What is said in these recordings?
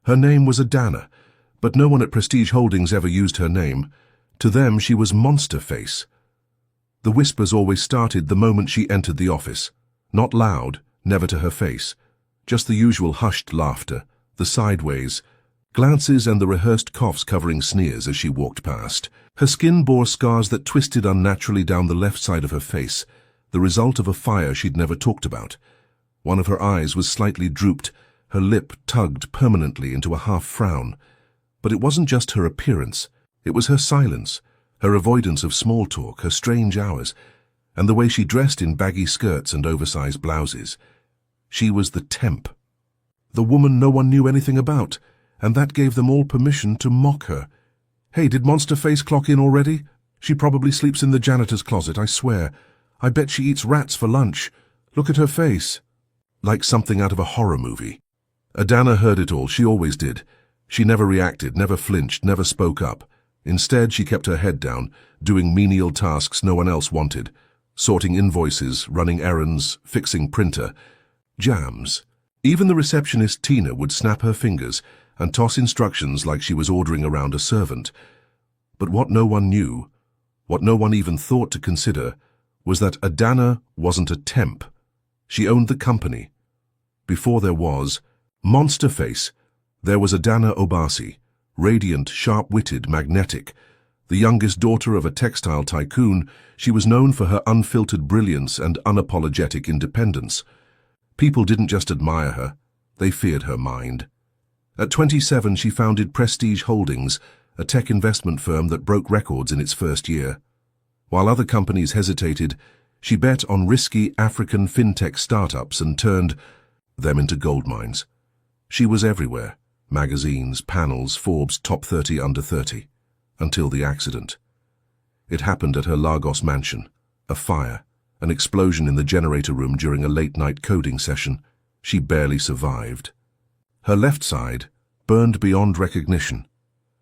Her name was Adana, but no one at Prestige Holdings ever used her name. To them, she was Monster Face. The whispers always started the moment she entered the office. Not loud, never to her face. Just the usual hushed laughter, the sideways glances and the rehearsed coughs covering sneers as she walked past. Her skin bore scars that twisted unnaturally down the left side of her face, the result of a fire she'd never talked about. One of her eyes was slightly drooped, her lip tugged permanently into a half-frown. But it wasn't just her appearance, it was her silence, her avoidance of small talk, her strange hours, and the way she dressed in baggy skirts and oversized blouses. She was the temp. The woman no one knew anything about, and that gave them all permission to mock her. "Hey, did Monster Face clock in already? She probably sleeps in the janitor's closet, I swear. I bet she eats rats for lunch. Look at her face." Like something out of a horror movie. Adana heard it all, she always did. She never reacted, never flinched, never spoke up. Instead, she kept her head down, doing menial tasks no one else wanted. Sorting invoices, running errands, fixing printer. Jams. Even the receptionist Tina would snap her fingers and toss instructions like she was ordering around a servant. But what no one knew, what no one even thought to consider, was that Adana wasn't a temp. She owned the company. Before there was Monster Face, there was Adana Obasi, radiant, sharp-witted, magnetic. The youngest daughter of a textile tycoon, she was known for her unfiltered brilliance and unapologetic independence. People didn't just admire her, they feared her mind. At 27, she founded Prestige Holdings, a tech investment firm that broke records in its first year. While other companies hesitated, she bet on risky African fintech startups and turned them into gold mines. She was everywhere, magazines, panels, Forbes Top 30 Under 30, until the accident. It happened at her Lagos mansion, a fire, an explosion in the generator room during a late-night coding session. She barely survived. Her left side burned beyond recognition.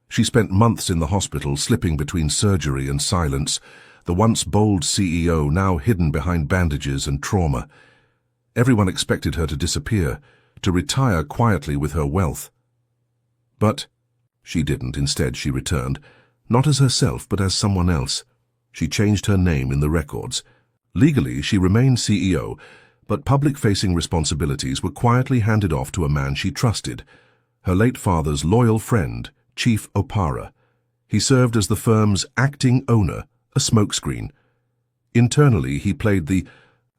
She spent months in the hospital, slipping between surgery and silence, the once bold CEO now hidden behind bandages and trauma. Everyone expected her to disappear, to retire quietly with her wealth. But she didn't. Instead, she returned, not as herself, but as someone else. She changed her name in the records. Legally, she remained CEO, but public-facing responsibilities were quietly handed off to a man she trusted, her late father's loyal friend, Chief Opara. He served as the firm's acting owner, a smokescreen. Internally, he played the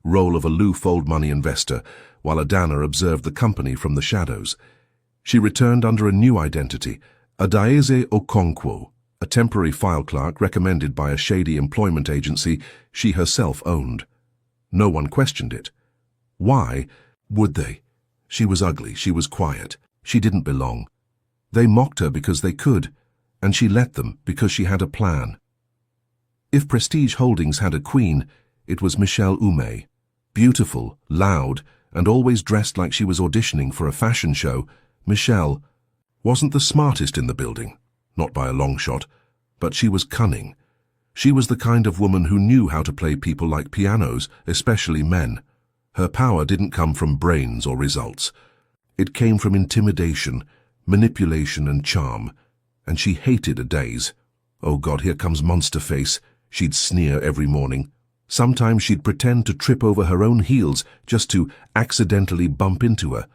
role of aloof old-money investor, while Adana observed the company from the shadows. She returned under a new identity, Adaeze Okonkwo, a temporary file clerk recommended by a shady employment agency she herself owned. No one questioned it. Why would they? She was ugly, she was quiet, she didn't belong. They mocked her because they could, and she let them because she had a plan. If Prestige Holdings had a queen, it was Michelle Ume. Beautiful, loud, and always dressed like she was auditioning for a fashion show, Michelle wasn't the smartest in the building, not by a long shot, but she was cunning. She was the kind of woman who knew how to play people like pianos, especially men. Her power didn't come from brains or results. It came from intimidation, manipulation and charm, and she hated Adaze. "Oh God, here comes Monster Face," she'd sneer every morning. Sometimes she'd pretend to trip over her own heels just to accidentally bump into her.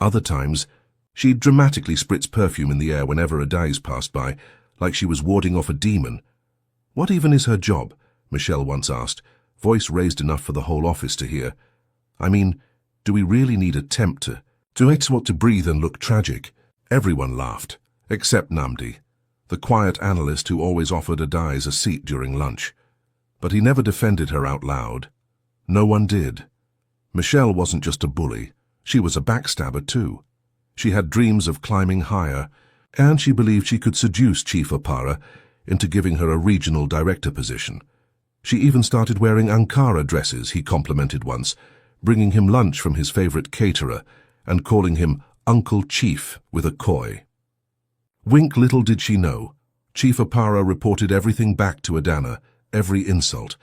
Other times, she'd dramatically spritz perfume in the air whenever Adaze passed by, like she was warding off a demon. "What even is her job?" Michelle once asked, voice raised enough for the whole office to hear. "I mean, do we really need a temp to export to breathe and look tragic?" Everyone laughed, except Namdi, the quiet analyst who always offered Adaze a seat during lunch. But he never defended her out loud. No one did. Michelle wasn't just a bully, she was a backstabber too. She had dreams of climbing higher, and she believed she could seduce Chief Opara into giving her a regional director position. She even started wearing Ankara dresses he complimented once, bringing him lunch from his favorite caterer, and calling him Uncle Chief with a coy. Wink, little did she know. Chief Opara reported everything back to Adana, every insult,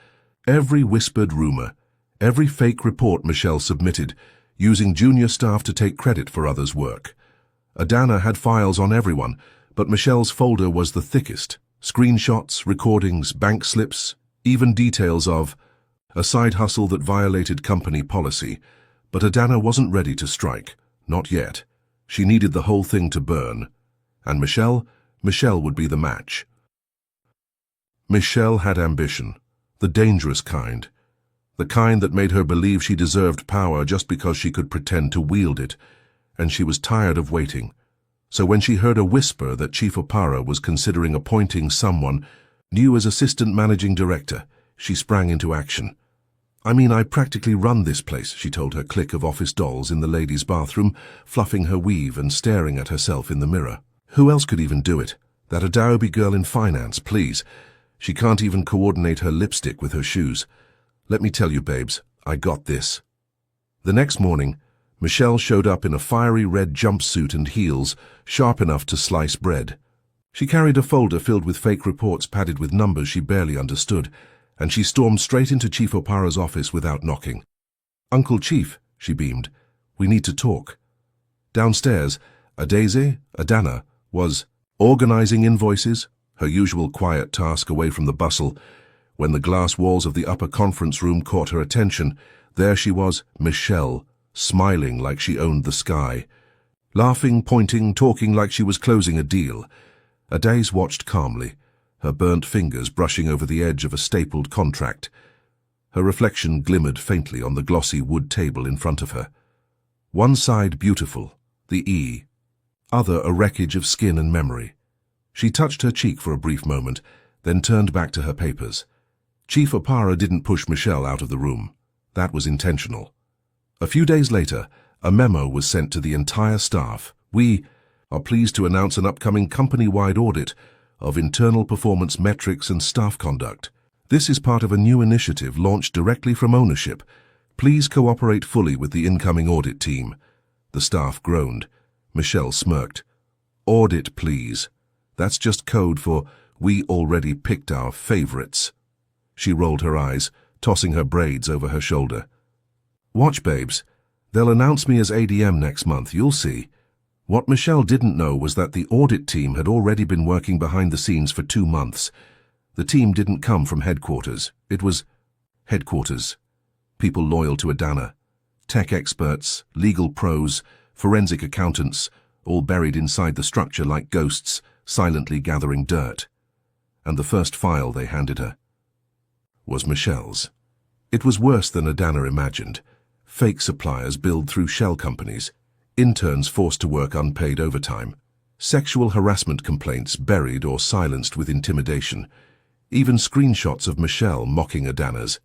every whispered rumor, every fake report Michelle submitted, using junior staff to take credit for others' work. Adana had files on everyone, but Michelle's folder was the thickest. Screenshots, recordings, bank slips, even details of a side hustle that violated company policy. But Adana wasn't ready to strike. Not yet. She needed the whole thing to burn. And Michelle would be the match. Michelle had ambition. The dangerous kind. The kind that made her believe she deserved power just because she could pretend to wield it. And she was tired of waiting. So when she heard a whisper that Chief Opara was considering appointing someone new as assistant managing director, she sprang into action. I practically run this place, she told her clique of office dolls in the ladies' bathroom, fluffing her weave and staring at herself in the mirror. Who else could even do it? That Adobe girl in finance, please. She can't even coordinate her lipstick with her shoes. Let me tell you, babes, I got this. The next morning, Michelle showed up in a fiery red jumpsuit and heels, sharp enough to slice bread. She carried a folder filled with fake reports padded with numbers she barely understood, and she stormed straight into Chief Opara's office without knocking. "Uncle Chief," she beamed, "we need to talk." Downstairs, Adana, was organizing invoices, her usual quiet task away from the bustle. When the glass walls of the upper conference room caught her attention, there she was, Michelle, smiling like she owned the sky. Laughing, pointing, talking like she was closing a deal. Adais watched calmly, her burnt fingers brushing over the edge of a stapled contract. Her reflection glimmered faintly on the glossy wood table in front of her. One side beautiful, the E, other a wreckage of skin and memory. She touched her cheek for a brief moment, then turned back to her papers. Chief Opara didn't push Michelle out of the room. That was intentional. A few days later, a memo was sent to the entire staff. "We are pleased to announce an upcoming company-wide audit of internal performance metrics and staff conduct. This is part of a new initiative launched directly from ownership. Please cooperate fully with the incoming audit team." The staff groaned. Michelle smirked. "Audit, please. That's just code for we already picked our favorites." She rolled her eyes, tossing her braids over her shoulder. "Watch, babes. They'll announce me as ADM next month, you'll see." What Michelle didn't know was that the audit team had already been working behind the scenes for 2 months. The team didn't come from headquarters. It was headquarters. People loyal to Adana. Tech experts, legal pros, forensic accountants, all buried inside the structure like ghosts, silently gathering dirt. And the first file they handed her was Michelle's. It was worse than Adana imagined. Fake suppliers billed through shell companies. Interns forced to work unpaid overtime. Sexual harassment complaints buried or silenced with intimidation. Even screenshots of Michelle mocking Adana's.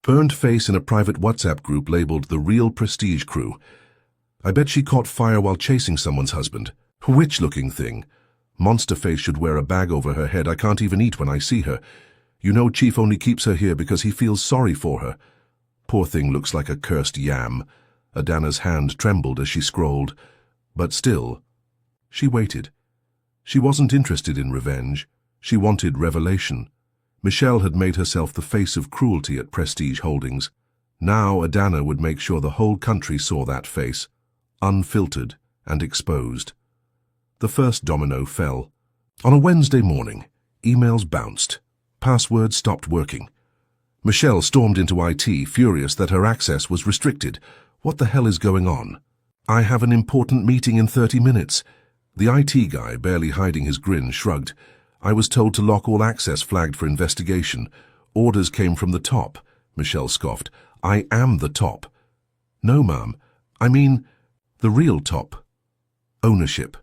Burned face in a private WhatsApp group labeled the Real Prestige Crew. "I bet she caught fire while chasing someone's husband. Witch-looking thing. Monster face should wear a bag over her head. I can't even eat when I see her. You know Chief only keeps her here because he feels sorry for her. Poor thing looks like a cursed yam." Adana's hand trembled as she scrolled. But still, she waited. She wasn't interested in revenge. She wanted revelation. Michelle had made herself the face of cruelty at Prestige Holdings. Now Adana would make sure the whole country saw that face, unfiltered and exposed. The first domino fell. On a Wednesday morning, emails bounced. Passwords stopped working. Michelle stormed into IT, furious that her access was restricted. What the hell is going on? "I have an important meeting in 30 minutes. The IT guy, barely hiding his grin, shrugged. "I was told to lock all access flagged for investigation. Orders came from the top," Michelle scoffed. "I am the top." "No, ma'am. I mean, the real top. Ownership."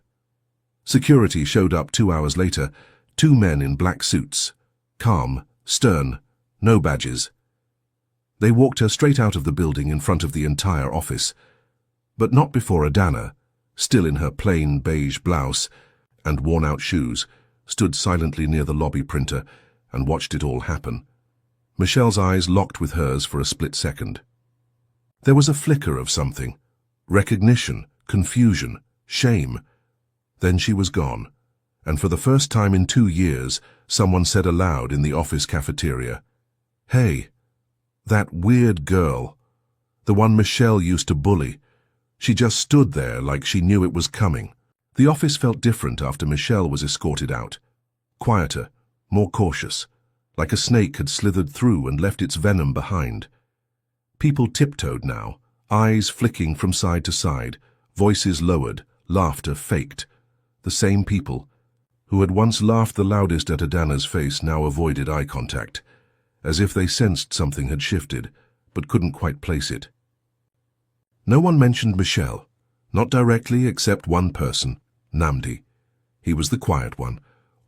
Security showed up 2 hours later, 2 men in black suits. Calm, stern, no badges. They walked her straight out of the building in front of the entire office. But not before Adana, still in her plain beige blouse and worn-out shoes, stood silently near the lobby printer and watched it all happen. Michelle's eyes locked with hers for a split second. There was a flicker of something. Recognition, confusion, shame. Then she was gone, and for the first time in 2 years, someone said aloud in the office cafeteria, "Hey, that weird girl, the one Michelle used to bully, She just stood there like she knew it was coming. The office felt different after Michelle was escorted out. Quieter, more cautious, like a snake had slithered through and left its venom behind. People tiptoed now, eyes flicking from side to side, voices lowered, laughter faked. The same people, who had once laughed the loudest at Adana's face, now avoided eye contact, as if they sensed something had shifted, but couldn't quite place it. No one mentioned Michelle, not directly except one person, Namdi. He was the quiet one,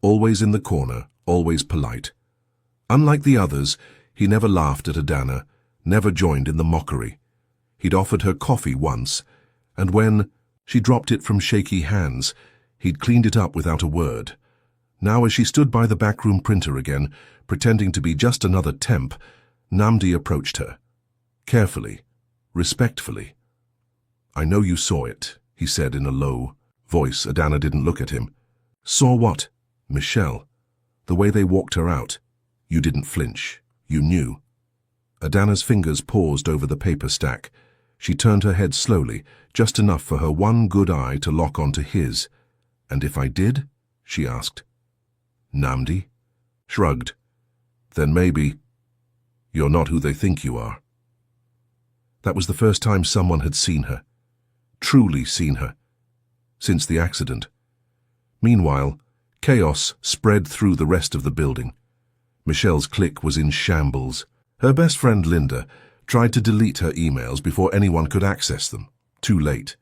always in the corner, always polite. Unlike the others, he never laughed at Adana, never joined in the mockery. He'd offered her coffee once, and when she dropped it from shaky hands, he'd cleaned it up without a word. Now, as she stood by the backroom printer again, pretending to be just another temp, Namdi approached her. Carefully, respectfully. "I know you saw it," he said in a low voice. Adana didn't look at him. "Saw what?" "Michelle. The way they walked her out. You didn't flinch. You knew." Adana's fingers paused over the paper stack. She turned her head slowly, just enough for her one good eye to lock onto his. "And if I did?" she asked. Namdi shrugged. "Then maybe you're not who they think you are." That was the first time someone had seen her, truly seen her, since the accident. Meanwhile, chaos spread through the rest of the building. Michelle's clique was in shambles. Her best friend Linda tried to delete her emails before anyone could access them. Too late.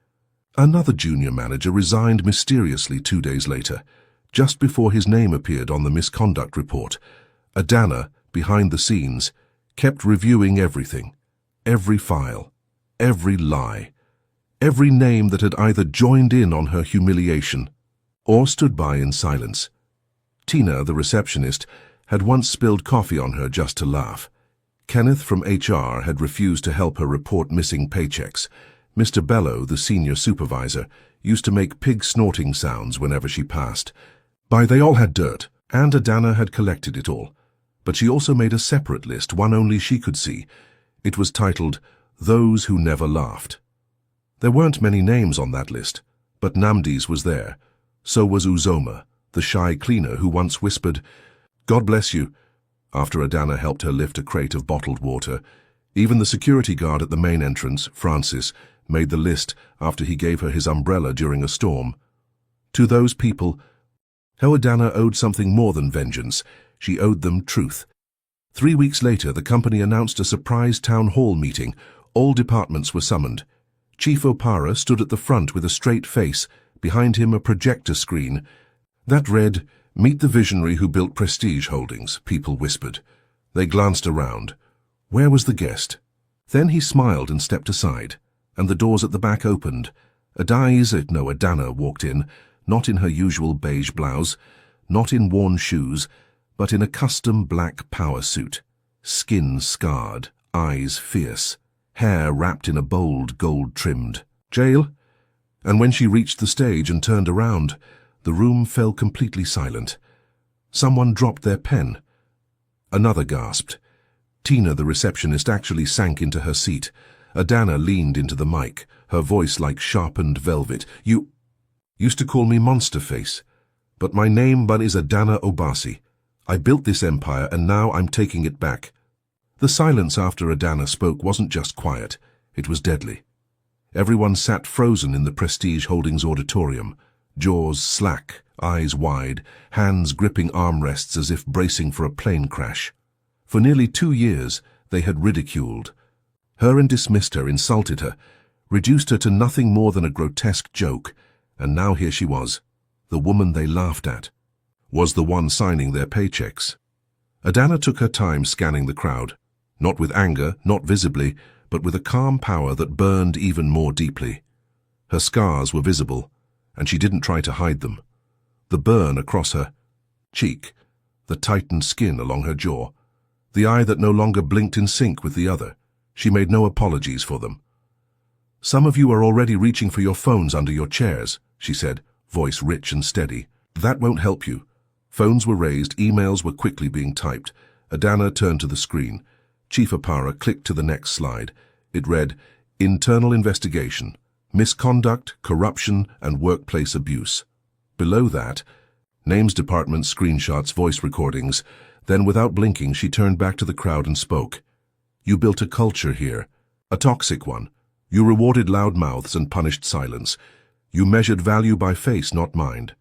Another junior manager resigned mysteriously 2 days later, just before his name appeared on the misconduct report. Adana, behind the scenes, kept reviewing everything, every file, every lie, every name that had either joined in on her humiliation or stood by in silence. Tina, the receptionist, had once spilled coffee on her just to laugh. Kenneth from HR had refused to help her report missing paychecks. Mr. Bello, the senior supervisor, used to make pig-snorting sounds whenever she passed. They all had dirt, and Adana had collected it all. But she also made a separate list, one only she could see. It was titled, "Those Who Never Laughed." There weren't many names on that list, but Namdi's was there. So was Uzoma, the shy cleaner who once whispered, "God bless you," after Adana helped her lift a crate of bottled water. Even the security guard at the main entrance, Francis, made the list after he gave her his umbrella during a storm. To those people, Adana owed something more than vengeance. She owed them truth. 3 weeks later, the company announced a surprise town hall meeting. All departments were summoned. Chief Opara stood at the front with a straight face, behind him a projector screen. That read, "Meet the visionary who built Prestige Holdings," people whispered. They glanced around. Where was the guest? Then he smiled and stepped aside, and the doors at the back opened. Adana walked in, not in her usual beige blouse, not in worn shoes, but in a custom black power suit, skin scarred, eyes fierce, hair wrapped in a bold gold-trimmed jail. And when she reached the stage and turned around, the room fell completely silent. Someone dropped their pen. Another gasped. Tina, the receptionist, actually sank into her seat. Adana leaned into the mic, her voice like sharpened velvet. "You used to call me Monster Face, but my name is Adana Obasi. I built this empire and now I'm taking it back." The silence after Adana spoke wasn't just quiet, it was deadly. Everyone sat frozen in the Prestige Holdings auditorium, jaws slack, eyes wide, hands gripping armrests as if bracing for a plane crash. For nearly 2 years, they had ridiculed her and dismissed her, insulted her, reduced her to nothing more than a grotesque joke, and now here she was, the woman they laughed at, was the one signing their paychecks. Adana took her time scanning the crowd, not with anger, not visibly, but with a calm power that burned even more deeply. Her scars were visible, and she didn't try to hide them. The burn across her cheek, the tightened skin along her jaw, the eye that no longer blinked in sync with the other. She made no apologies for them. "Some of you are already reaching for your phones under your chairs," she said, voice rich and steady. "That won't help you." Phones were raised, emails were quickly being typed. Adana turned to the screen. Chief Opara clicked to the next slide. It read, "Internal investigation. misconduct, corruption, and workplace abuse. Below that, names, departments, screenshots, voice recordings. Then, without blinking, she turned back to the crowd and spoke. You built a culture here, a toxic one. You rewarded loudmouths and punished silence. You measured value by face, not mind.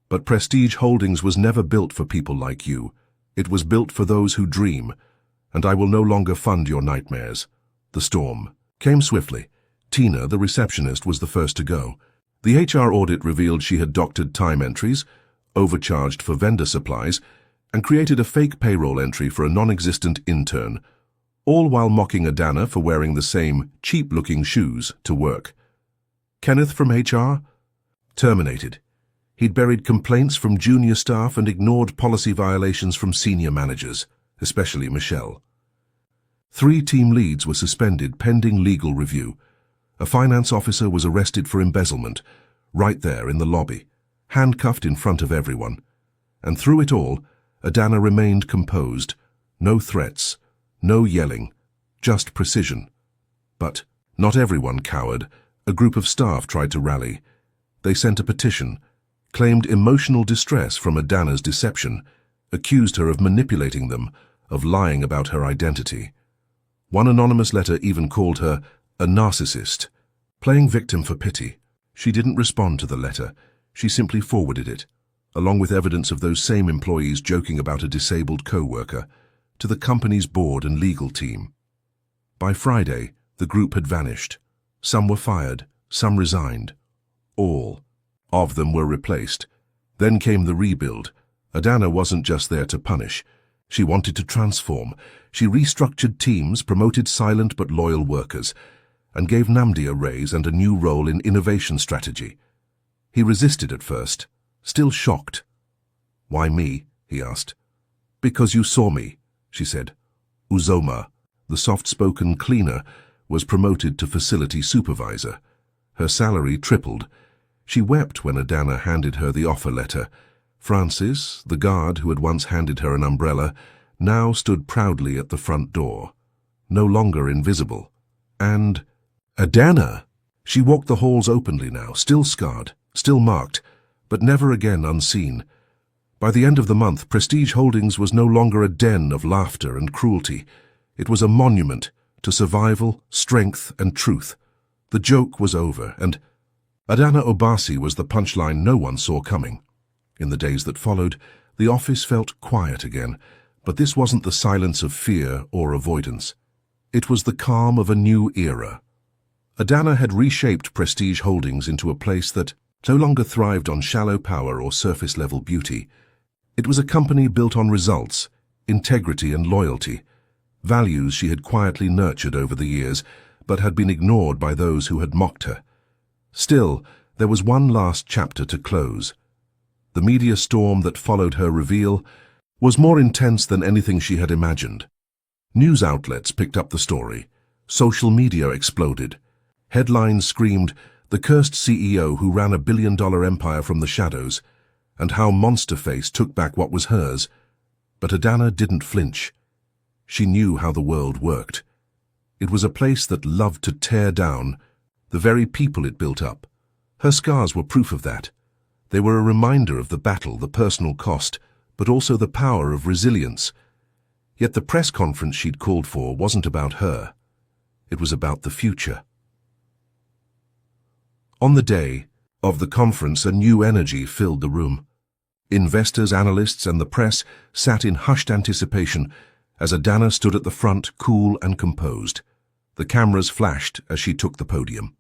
But Prestige Holdings was never built for people like you. It was built for those who dream, and I will no longer fund your nightmares. The storm came swiftly. Tina, the receptionist, was the first to go. The HR audit revealed she had doctored time entries, overcharged for vendor supplies, and created a fake payroll entry for a non-existent intern, all while mocking Adana for wearing the same cheap-looking shoes to work. Kenneth from HR? Terminated. He'd buried complaints from junior staff and ignored policy violations from senior managers, especially Michelle. 3 team leads were suspended pending legal review. A finance officer was arrested for embezzlement, right there in the lobby, handcuffed in front of everyone. And through it all, Adana remained composed. No threats, no yelling, just precision. But not everyone cowered. A group of staff tried to rally. They sent a petition, claimed emotional distress from Adana's deception, accused her of manipulating them, of lying about her identity. One anonymous letter even called her a narcissist, playing victim for pity. She didn't respond to the letter. She simply forwarded it, along with evidence of those same employees joking about a disabled co-worker, to the company's board and legal team. By Friday, the group had vanished. Some were fired, some resigned. All of them were replaced. Then came the rebuild. Adana wasn't just there to punish. She wanted to transform. She restructured teams, promoted silent but loyal workers, and gave Namdi a raise and a new role in innovation strategy. He resisted at first, still shocked. "Why me?" he asked. "Because you saw me," she said. Uzoma, the soft-spoken cleaner, was promoted to facility supervisor. Her salary tripled. She wept when Adana handed her the offer letter. Francis, the guard who had once handed her an umbrella, now stood proudly at the front door, no longer invisible. And Adana! She walked the halls openly now, still scarred, still marked, but never again unseen. By the end of the month, Prestige Holdings was no longer a den of laughter and cruelty. It was a monument to survival, strength, and truth. The joke was over, and Adana Obasi was the punchline no one saw coming. In the days that followed, the office felt quiet again, but this wasn't the silence of fear or avoidance. It was the calm of a new era. Adana had reshaped Prestige Holdings into a place that no longer thrived on shallow power or surface-level beauty. It was a company built on results, integrity and loyalty, values she had quietly nurtured over the years, but had been ignored by those who had mocked her. Still, there was one last chapter to close. The media storm that followed her reveal was more intense than anything she had imagined. News outlets picked up the story. Social media exploded. Headlines screamed, "The cursed CEO who ran a billion-dollar empire from the shadows," and how Monsterface took back what was hers. But Adana didn't flinch. She knew how the world worked. It was a place that loved to tear down the very people it built up. Her scars were proof of that. They were a reminder of the battle, the personal cost, but also the power of resilience. Yet the press conference she'd called for wasn't about her. It was about the future. On the day of the conference, a new energy filled the room. Investors, analysts, and the press sat in hushed anticipation as Adana stood at the front, cool and composed. The cameras flashed as she took the podium.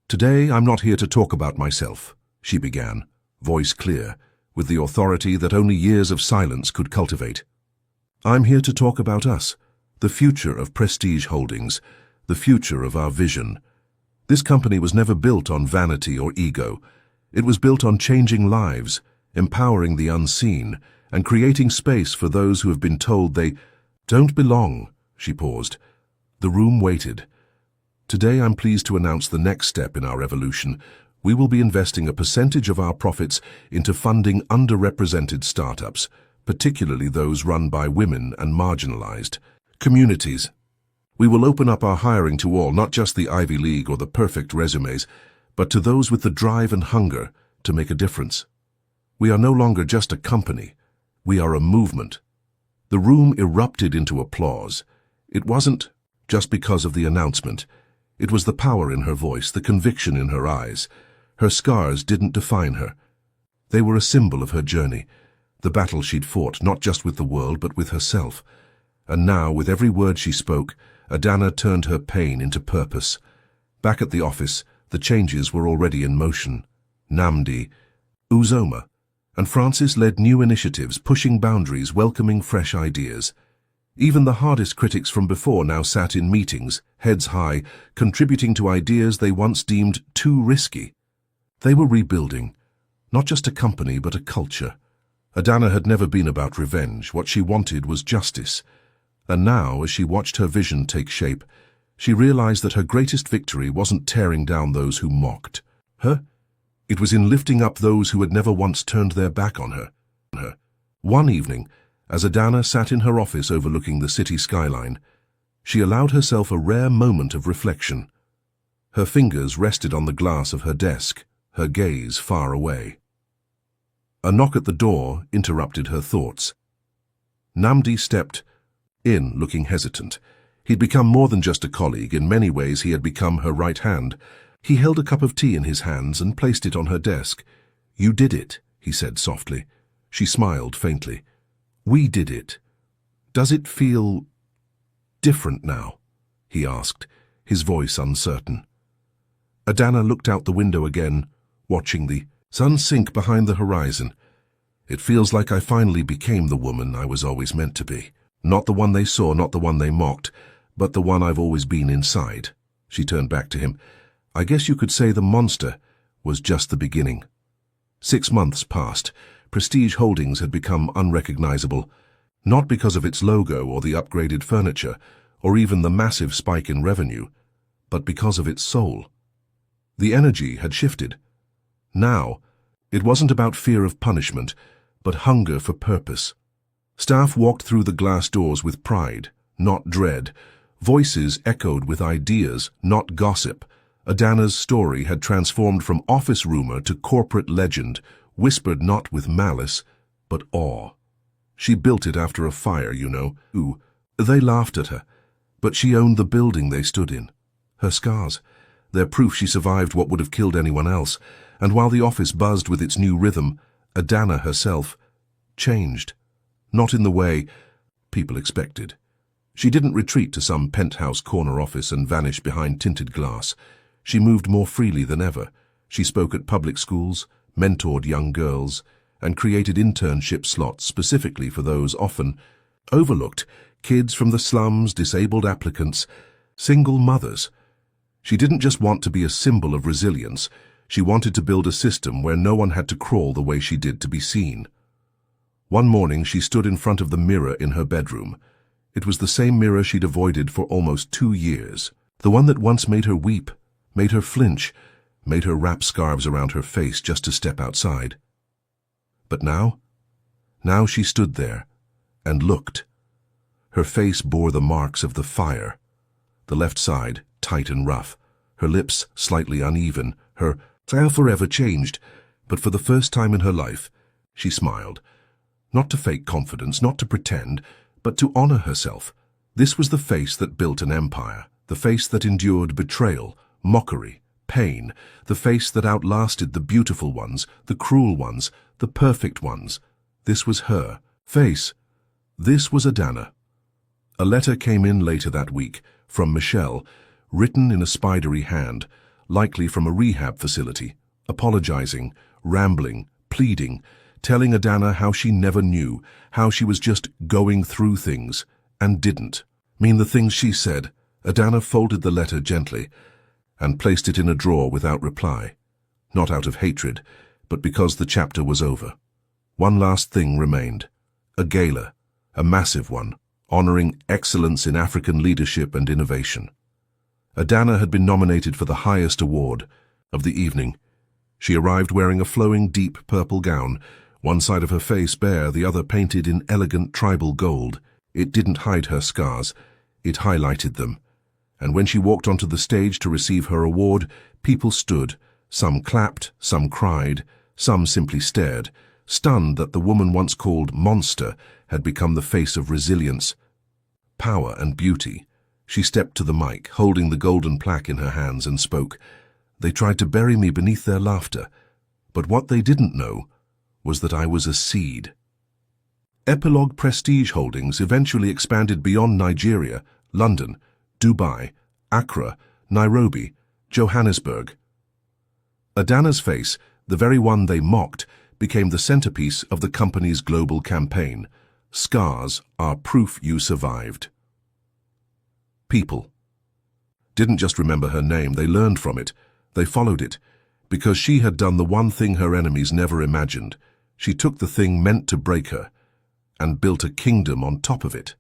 "Today, I'm not here to talk about myself," she began, voice clear, with the authority that only years of silence could cultivate. "I'm here to talk about us, the future of Prestige Holdings, the future of our vision. This company was never built on vanity or ego. It was built on changing lives, empowering the unseen, and creating space for those who have been told they don't belong." She paused. The room waited. "Today I'm pleased to announce the next step in our evolution. We will be investing a percentage of our profits into funding underrepresented startups, particularly those run by women and marginalized communities. We will open up our hiring to all, not just the Ivy League or the perfect resumes, but to those with the drive and hunger to make a difference. We are no longer just a company. We are a movement. The room erupted into applause. It wasn't just because of the announcement. It was the power in her voice, the conviction in her eyes. Her scars didn't define her. They were a symbol of her journey, the battle she'd fought, not just with the world, but with herself. And now, with every word she spoke, Adana turned her pain into purpose. Back at the office, the changes were already in motion. Namdi, Uzoma, and Francis led new initiatives, pushing boundaries, welcoming fresh ideas. Even the hardest critics from before now sat in meetings, heads high, contributing to ideas they once deemed too risky. They were rebuilding, not just a company, but a culture. Adana had never been about revenge. What she wanted was justice. And now, as she watched her vision take shape, she realized that her greatest victory wasn't tearing down those who mocked her. It was in lifting up those who had never once turned their back on her. One evening, as Adana sat in her office overlooking the city skyline, she allowed herself a rare moment of reflection. Her fingers rested on the glass of her desk, her gaze far away. A knock at the door interrupted her thoughts. Namdi stepped in, looking hesitant. He'd become more than just a colleague. In many ways, he had become her right hand. He held a cup of tea in his hands and placed it on her desk. "You did it," he said softly. She smiled faintly. "We did it. Does it feel different now?" he asked, his voice uncertain. Adana looked out the window again, watching the sun sink behind the horizon. "It feels like I finally became the woman I was always meant to be. Not the one they saw, not the one they mocked, but the one I've always been inside." She turned back to him. "I guess you could say the monster was just the beginning." 6 months passed. Prestige Holdings had become unrecognizable, not because of its logo or the upgraded furniture, or even the massive spike in revenue, but because of its soul. The energy had shifted. Now, it wasn't about fear of punishment, but hunger for purpose. Staff walked through the glass doors with pride, not dread. Voices echoed with ideas, not gossip. Adana's story had transformed from office rumor to corporate legend, whispered not with malice, but awe. She built it after a fire, you know. They laughed at her, but she owned the building they stood in. Her scars, their proof she survived what would have killed anyone else. And while the office buzzed with its new rhythm, Adana herself changed. Not in the way people expected. She didn't retreat to some penthouse corner office and vanish behind tinted glass. She moved more freely than ever. She spoke at public schools, mentored young girls, and created internship slots specifically for those often overlooked, kids from the slums, disabled applicants, single mothers. She didn't just want to be a symbol of resilience. She wanted to build a system where no one had to crawl the way she did to be seen. One morning, she stood in front of the mirror in her bedroom. It was the same mirror she'd avoided for almost 2 years. The one that once made her weep, made her flinch, made her wrap scarves around her face just to step outside. But now she stood there and looked. Her face bore the marks of the fire. The left side, tight and rough, her lips slightly uneven, her style forever changed. But for the first time in her life, she smiled. Not to fake confidence, not to pretend, but to honor herself. This was the face that built an empire, the face that endured betrayal, mockery, pain, the face that outlasted the beautiful ones, the cruel ones, the perfect ones. This was her face. This was Adana. A letter came in later that week, from Michelle, written in a spidery hand, likely from a rehab facility, apologizing, rambling, pleading, telling Adana how she never knew, how she was just going through things, and didn't mean the things she said. Adana folded the letter gently and placed it in a drawer without reply, not out of hatred, but because the chapter was over. One last thing remained, a gala, a massive one, honoring excellence in African leadership and innovation. Adana had been nominated for the highest award of the evening. She arrived wearing a flowing, deep purple gown, one side of her face bare, the other painted in elegant tribal gold. It didn't hide her scars, it highlighted them. And when she walked onto the stage to receive her award, people stood, Some clapped, some cried, some simply stared, stunned that the woman once called monster had become the face of resilience, power and beauty. She stepped to the mic, holding the golden plaque in her hands, and spoke. They tried to bury me beneath their laughter, but what they didn't know was that I was a seed. Epilogue Prestige Holdings eventually expanded beyond Nigeria, London, Dubai, Accra, Nairobi, Johannesburg. Adana's face, the very one they mocked, became the centerpiece of the company's global campaign. Scars are proof you survived. People didn't just remember her name, they learned from it. They followed it, because she had done the one thing her enemies never imagined. She took the thing meant to break her and built a kingdom on top of it.